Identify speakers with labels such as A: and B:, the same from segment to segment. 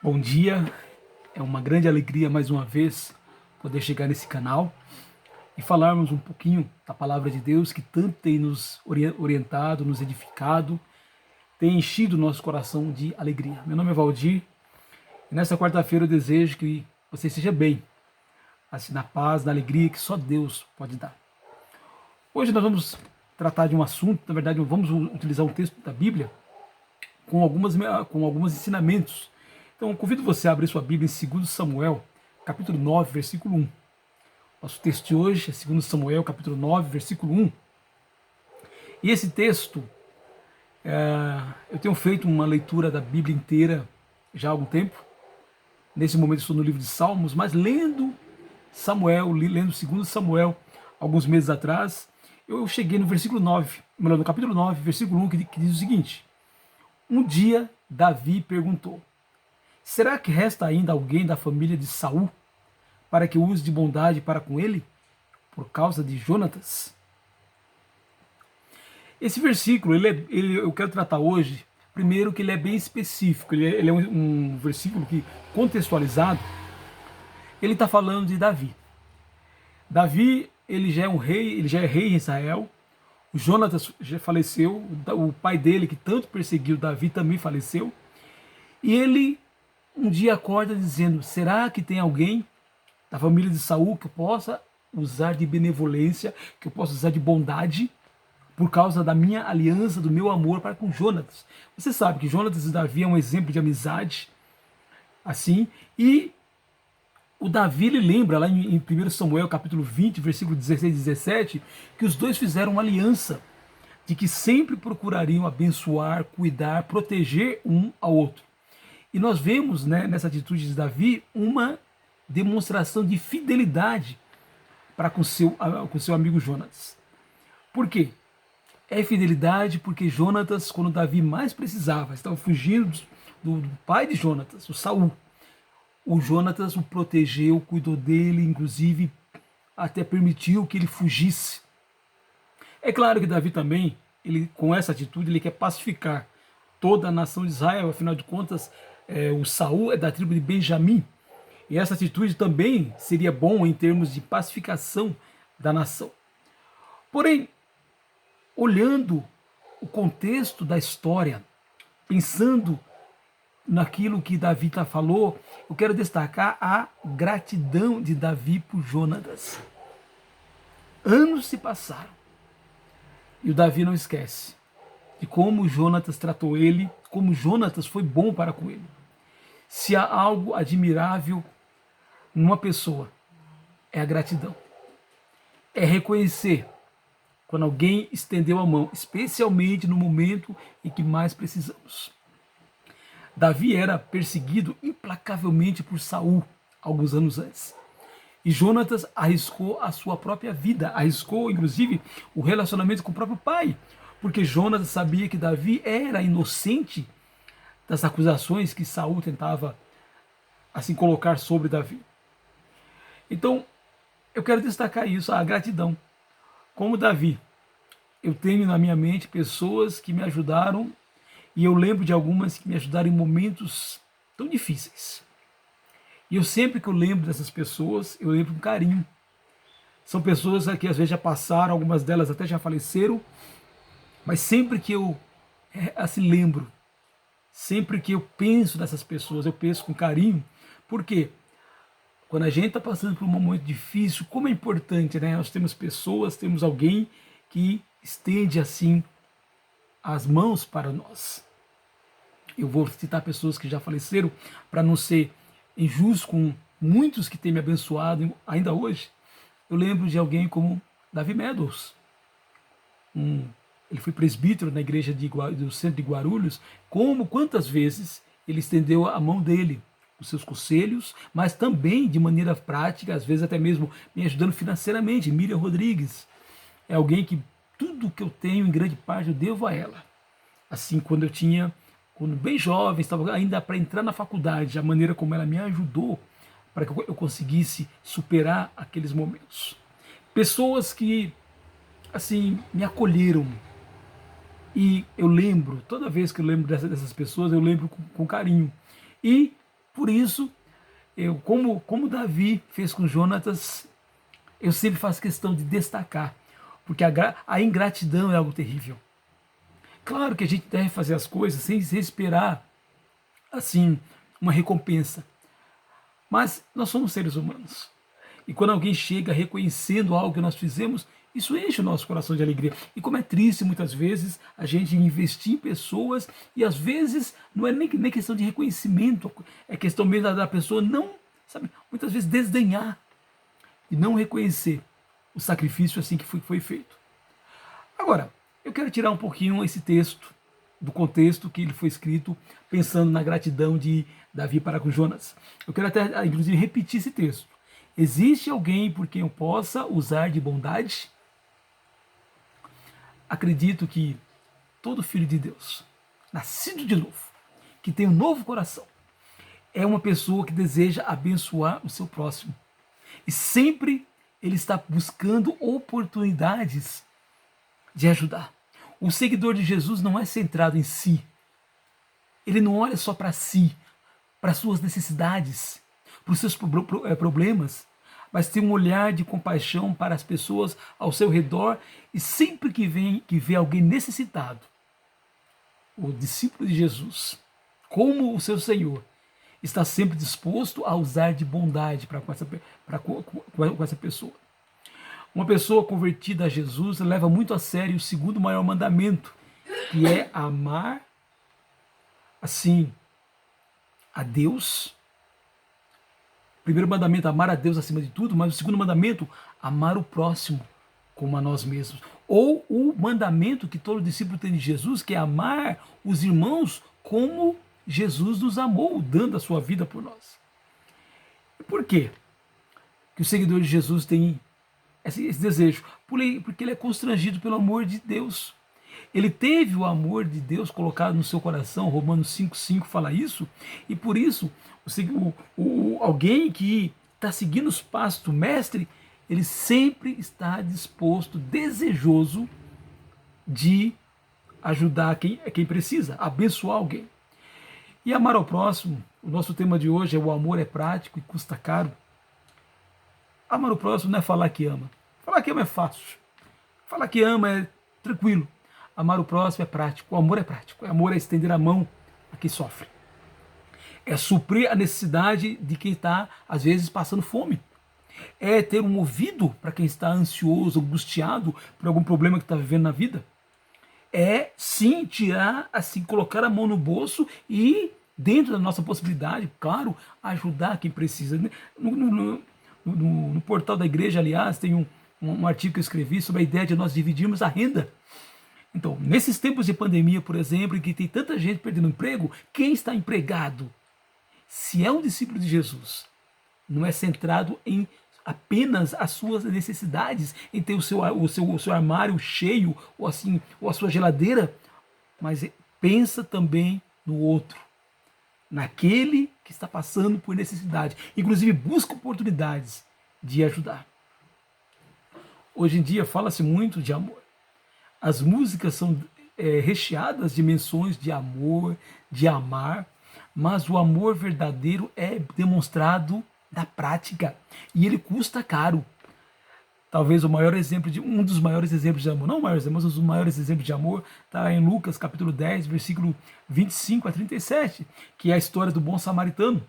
A: Bom dia, é uma grande alegria mais uma vez poder chegar nesse canal e falarmos um pouquinho da palavra de Deus que tanto tem nos orientado, nos edificado, tem enchido o nosso coração de alegria. Meu nome é Valdir e nesta quarta-feira eu desejo que você esteja bem, assim na paz, na alegria que só Deus pode dar. Hoje nós vamos tratar de um assunto, na verdade vamos utilizar um texto da Bíblia com alguns ensinamentos. Então, eu convido você a abrir sua Bíblia em 2 Samuel, capítulo 9, versículo 1. Nosso texto de hoje é 2 Samuel, capítulo 9, versículo 1. E esse texto, eu tenho feito uma leitura da Bíblia inteira já há algum tempo. Nesse momento estou no livro de Salmos, mas lendo lendo 2 Samuel, alguns meses atrás, eu cheguei no versículo 9, no capítulo 9, versículo 1, que diz o seguinte: Um dia Davi perguntou: será que resta ainda alguém da família de Saul para que use de bondade para com ele, por causa de Jonatas? Esse versículo, eu quero tratar hoje, primeiro que ele é bem específico, ele é um versículo que, contextualizado, ele está falando de Davi. Davi, ele já é um rei, ele já é rei em Israel. O Jonatas já faleceu, o pai dele, que tanto perseguiu Davi, também faleceu. E ele um dia acorda dizendo: será que tem alguém da família de Saul que eu possa usar de benevolência, que eu possa usar de bondade, por causa da minha aliança, do meu amor para com Jonatas? Você sabe que Jonatas e Davi é um exemplo de amizade, assim, e o Davi, ele lembra lá em 1 Samuel capítulo 20, versículo 16 e 17, que os dois fizeram uma aliança de que sempre procurariam abençoar, cuidar, proteger um ao outro. E nós vemos, né, nessa atitude de Davi uma demonstração de fidelidade para com seu amigo Jonatas. Por quê? É fidelidade porque Jonatas, quando Davi mais precisava, estava fugindo do pai de Jonatas, o Saul. O Jonatas o protegeu, cuidou dele, inclusive até permitiu que ele fugisse. É claro que Davi também, ele, com essa atitude, ele quer pacificar toda a nação de Israel. Afinal de contas, o Saul é da tribo de Benjamim. E essa atitude também seria bom em termos de pacificação da nação. Porém, olhando o contexto da história, pensando naquilo que Davi falou, eu quero destacar a gratidão de Davi por Jonatas. Anos se passaram e o Davi não esquece de como Jonatas tratou ele, como Jonatas foi bom para com ele. Se há algo admirável numa pessoa, é a gratidão. É reconhecer quando alguém estendeu a mão, especialmente no momento em que mais precisamos. Davi era perseguido implacavelmente por Saul alguns anos antes. E Jonatas arriscou a sua própria vida, arriscou inclusive o relacionamento com o próprio pai, porque Jonatas sabia que Davi era inocente das acusações que Saul tentava assim colocar sobre Davi. Então, eu quero destacar isso, a gratidão. Como Davi, eu tenho na minha mente pessoas que me ajudaram e eu lembro de algumas que me ajudaram em momentos tão difíceis. E eu sempre que eu lembro dessas pessoas, eu lembro com carinho. São pessoas que às vezes já passaram, algumas delas até já faleceram, mas sempre que eu assim lembro, sempre que eu penso nessas pessoas, eu penso com carinho. Por quê? Quando a gente está passando por um momento difícil, como é importante, né? Nós temos pessoas, temos alguém que estende assim as mãos para nós. Eu vou citar pessoas que já faleceram para não ser injusto com muitos que têm me abençoado ainda hoje. Eu lembro de alguém como Davi Meadows. Ele foi presbítero na igreja do centro de Guarulhos. Quantas vezes ele estendeu a mão dele, os seus conselhos, mas também de maneira prática, às vezes até mesmo me ajudando financeiramente. Miriam Rodrigues é alguém que tudo que eu tenho, em grande parte, eu devo a ela. Assim, quando bem jovem, estava ainda para entrar na faculdade, a maneira como ela me ajudou para que eu conseguisse superar aqueles momentos. Pessoas que, assim, me acolheram. E eu lembro, toda vez que eu lembro dessas pessoas, eu lembro com carinho. E Por isso, como Davi fez com Jonatas, eu sempre faço questão de destacar, porque a ingratidão é algo terrível. Claro que a gente deve fazer as coisas sem esperar, assim, uma recompensa. Mas nós somos seres humanos. E quando alguém chega reconhecendo algo que nós fizemos, isso enche o nosso coração de alegria. E como é triste muitas vezes a gente investir em pessoas e às vezes não é nem questão de reconhecimento, é questão mesmo da pessoa não, sabe, muitas vezes desdenhar e não reconhecer o sacrifício assim que foi feito. Agora, eu quero tirar um pouquinho esse texto do contexto que ele foi escrito, pensando na gratidão de Davi para com Jonas. Eu quero até, inclusive, repetir esse texto. Existe alguém por quem eu possa usar de bondade? Acredito que todo filho de Deus, nascido de novo, que tem um novo coração, é uma pessoa que deseja abençoar o seu próximo. E sempre ele está buscando oportunidades de ajudar. O seguidor de Jesus não é centrado em si. Ele não olha só para si, para suas necessidades, para os seus problemas, mas tem um olhar de compaixão para as pessoas ao seu redor e sempre que vê alguém necessitado, o discípulo de Jesus, como o seu Senhor, está sempre disposto a usar de bondade com essa pessoa. Uma pessoa convertida a Jesus leva muito a sério o segundo maior mandamento, que é amar, assim, a Deus. O primeiro mandamento, amar a Deus acima de tudo, mas o segundo mandamento, amar o próximo como a nós mesmos. Ou o mandamento que todo discípulo tem de Jesus, que é amar os irmãos como Jesus nos amou, dando a sua vida por nós. E por quê que o seguidor de Jesus tem esse desejo? Porque ele é constrangido pelo amor de Deus. Ele teve o amor de Deus colocado no seu coração, Romanos 5,5 fala isso, e por isso, alguém que está seguindo os passos do Mestre, ele sempre está disposto, desejoso de ajudar quem precisa, abençoar alguém. E amar ao próximo, o nosso tema de hoje é o amor é prático e custa caro. Amar o próximo não é falar que ama. Falar que ama é fácil. Falar que ama é tranquilo. Amar o próximo é prático. O amor é prático. O amor é estender a mão a quem sofre. É suprir a necessidade de quem está, às vezes, passando fome. É ter um ouvido para quem está ansioso, angustiado por algum problema que está vivendo na vida. É, sim, tirar, assim, colocar a mão no bolso e, dentro da nossa possibilidade, claro, ajudar quem precisa. No portal da igreja, aliás, tem um artigo que eu escrevi sobre a ideia de nós dividirmos a renda. Então, nesses tempos de pandemia, por exemplo, em que tem tanta gente perdendo emprego, quem está empregado, se é um discípulo de Jesus, não é centrado em apenas as suas necessidades, em ter o seu armário cheio, ou assim, ou a sua geladeira, mas pensa também no outro, naquele que está passando por necessidade, inclusive busca oportunidades de ajudar. Hoje em dia fala-se muito de amor. As músicas são recheadas de menções de amor, de amar, mas o amor verdadeiro é demonstrado na prática e ele custa caro. Talvez um dos maiores exemplos de amor, não o maior exemplo, mas um dos maiores exemplos de amor está em Lucas capítulo 10, versículo 25 a 37, que é a história do bom samaritano.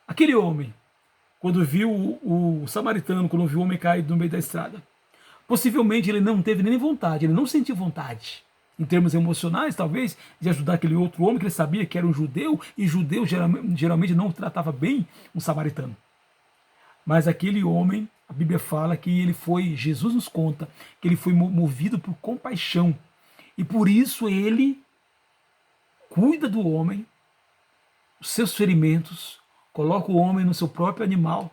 A: Aquele homem, quando viu o samaritano, quando viu o homem caído no meio da estrada, possivelmente ele não teve nem vontade, ele não sentiu vontade, em termos emocionais, talvez, de ajudar aquele outro homem que ele sabia que era um judeu, e judeu geralmente não tratava bem um samaritano. Mas aquele homem, a Bíblia fala que Jesus nos conta, que ele foi movido por compaixão, e por isso ele cuida do homem, os seus ferimentos, coloca o homem no seu próprio animal,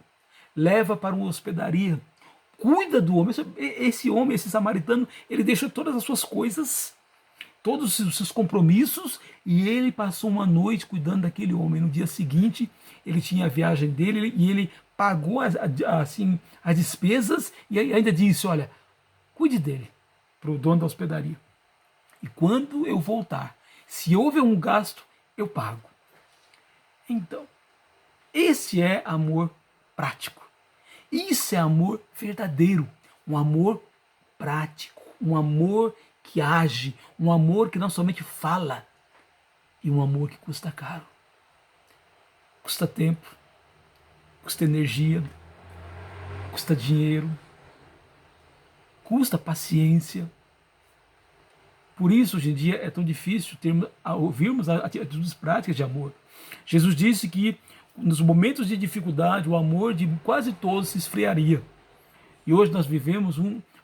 A: leva para uma hospedaria, cuida do homem. Esse homem, esse samaritano, ele deixou todas as suas coisas, todos os seus compromissos, e ele passou uma noite cuidando daquele homem. No dia seguinte, ele tinha a viagem dele e ele pagou as despesas e ainda disse, olha, cuide dele, para o dono da hospedaria. E quando eu voltar, se houver um gasto, eu pago. Então, Esse é amor prático. Isso é amor verdadeiro, um amor prático, um amor que age, um amor que não somente fala, e um amor que custa caro. Custa tempo, custa energia, custa dinheiro, custa paciência. Por isso, hoje em dia, é tão difícil ouvirmos atitudes práticas de amor. Jesus disse que nos momentos de dificuldade, o amor de quase todos se esfriaria. E hoje nós vivemos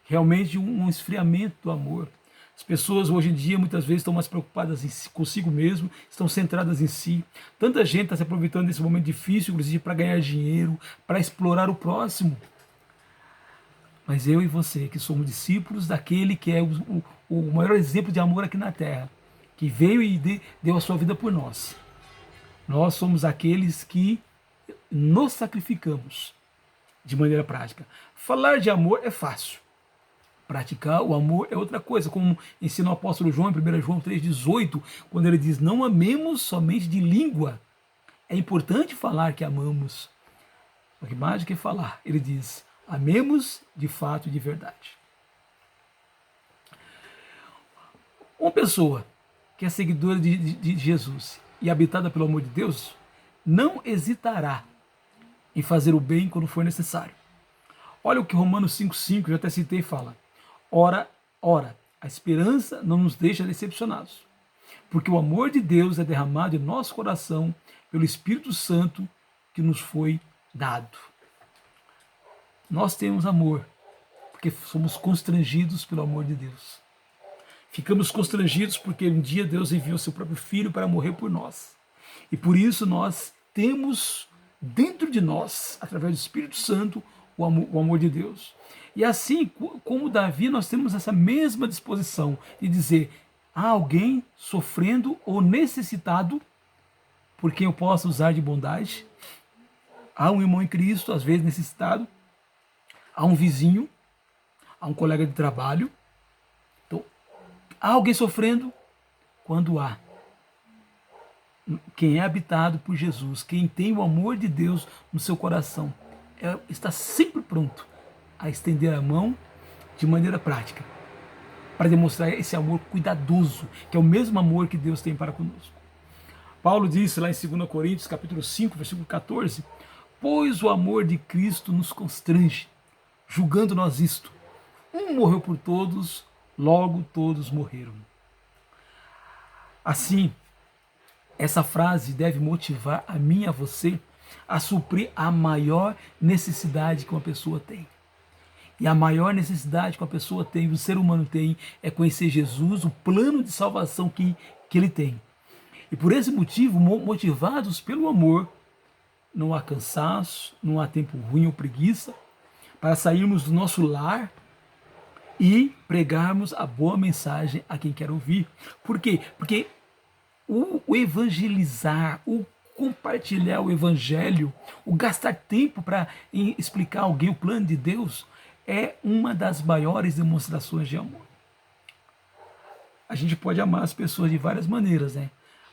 A: realmente um esfriamento do amor. As pessoas hoje em dia muitas vezes estão mais preocupadas consigo mesmo, estão centradas em si. Tanta gente está se aproveitando desse momento difícil, inclusive para ganhar dinheiro, para explorar o próximo. Mas eu e você, que somos discípulos daquele que é o maior exemplo de amor aqui na terra, que veio e deu a sua vida por nós. Nós somos aqueles que nos sacrificamos de maneira prática. Falar de amor é fácil. Praticar o amor é outra coisa, como ensina o apóstolo João em 1 João 3,18, quando ele diz, não amemos somente de língua. É importante falar que amamos. Só que mais do que falar, ele diz, amemos de fato e de verdade. Uma pessoa que é seguidora de Jesus e habitada pelo amor de Deus, não hesitará em fazer o bem quando for necessário. Olha o que Romanos 5,5, eu até citei, fala. Ora, a esperança não nos deixa decepcionados, porque o amor de Deus é derramado em nosso coração pelo Espírito Santo que nos foi dado. Nós temos amor, porque somos constrangidos pelo amor de Deus. Ficamos constrangidos porque um dia Deus enviou seu próprio Filho para morrer por nós. E por isso nós temos dentro de nós, através do Espírito Santo, o amor de Deus. E assim como Davi, nós temos essa mesma disposição de dizer, há alguém sofrendo ou necessitado por quem eu possa usar de bondade? Há um irmão em Cristo, às vezes necessitado, há um vizinho, há um colega de trabalho. Então, há alguém sofrendo? Quando há. Quem é habitado por Jesus, quem tem o amor de Deus no seu coração, está sempre pronto a estender a mão de maneira prática, para demonstrar esse amor cuidadoso, que é o mesmo amor que Deus tem para conosco. Paulo disse lá em 2 Coríntios, capítulo 5, versículo 14, pois o amor de Cristo nos constrange, julgando nós isto, um morreu por todos, logo todos morreram. Assim, essa frase deve motivar a mim e a você a suprir a maior necessidade que uma pessoa tem. E a maior necessidade que uma pessoa tem, o ser humano tem, é conhecer Jesus, o plano de salvação que ele tem. E por esse motivo, motivados pelo amor, não há cansaço, não há tempo ruim ou preguiça, para sairmos do nosso lar e pregarmos a boa mensagem a quem quer ouvir. Por quê? Porque o evangelizar, o compartilhar o evangelho, o gastar tempo para explicar a alguém o plano de Deus, é uma das maiores demonstrações de amor. A gente pode amar as pessoas de várias maneiras, né?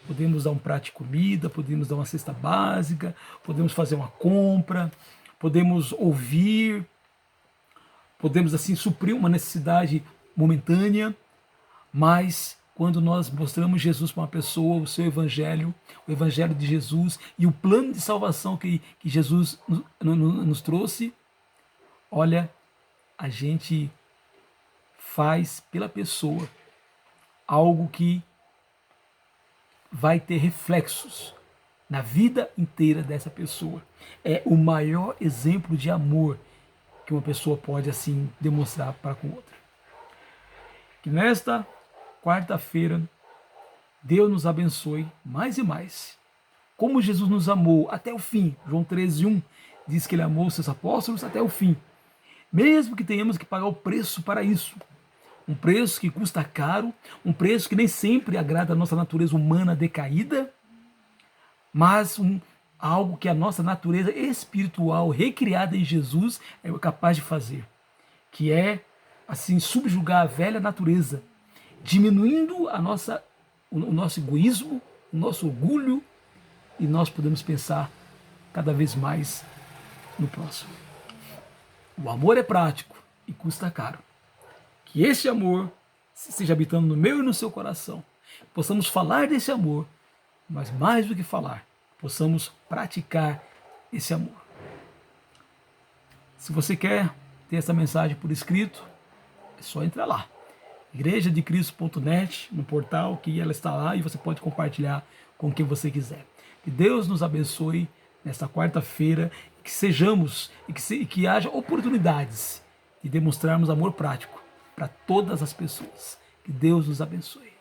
A: Podemos dar um prato de comida, podemos dar uma cesta básica, podemos fazer uma compra, podemos ouvir, podemos assim suprir uma necessidade momentânea, mas quando nós mostramos Jesus para uma pessoa, o seu evangelho, o evangelho de Jesus e o plano de salvação que Jesus nos trouxe, olha, a gente faz pela pessoa algo que vai ter reflexos na vida inteira dessa pessoa. É o maior exemplo de amor que uma pessoa pode assim demonstrar para com outra. Que nesta quarta-feira Deus nos abençoe mais e mais. Como Jesus nos amou até o fim. João 13:1 diz que ele amou seus apóstolos até o fim. Mesmo que tenhamos que pagar o preço para isso. Um preço que custa caro, um preço que nem sempre agrada a nossa natureza humana decaída, mas algo que a nossa natureza espiritual recriada em Jesus é capaz de fazer, que é assim subjugar a velha natureza, diminuindo o nosso egoísmo, o nosso orgulho, e nós podemos pensar cada vez mais no próximo. O amor é prático e custa caro. Que esse amor esteja habitando no meu e no seu coração. Possamos falar desse amor, mas mais do que falar, possamos praticar esse amor. Se você quer ter essa mensagem por escrito, é só entrar lá. igrejadecristo.net, no portal, que ela está lá e você pode compartilhar com quem você quiser. Que Deus nos abençoe nesta quarta-feira, que sejamos e que haja oportunidades de demonstrarmos amor prático para todas as pessoas. Que Deus nos abençoe.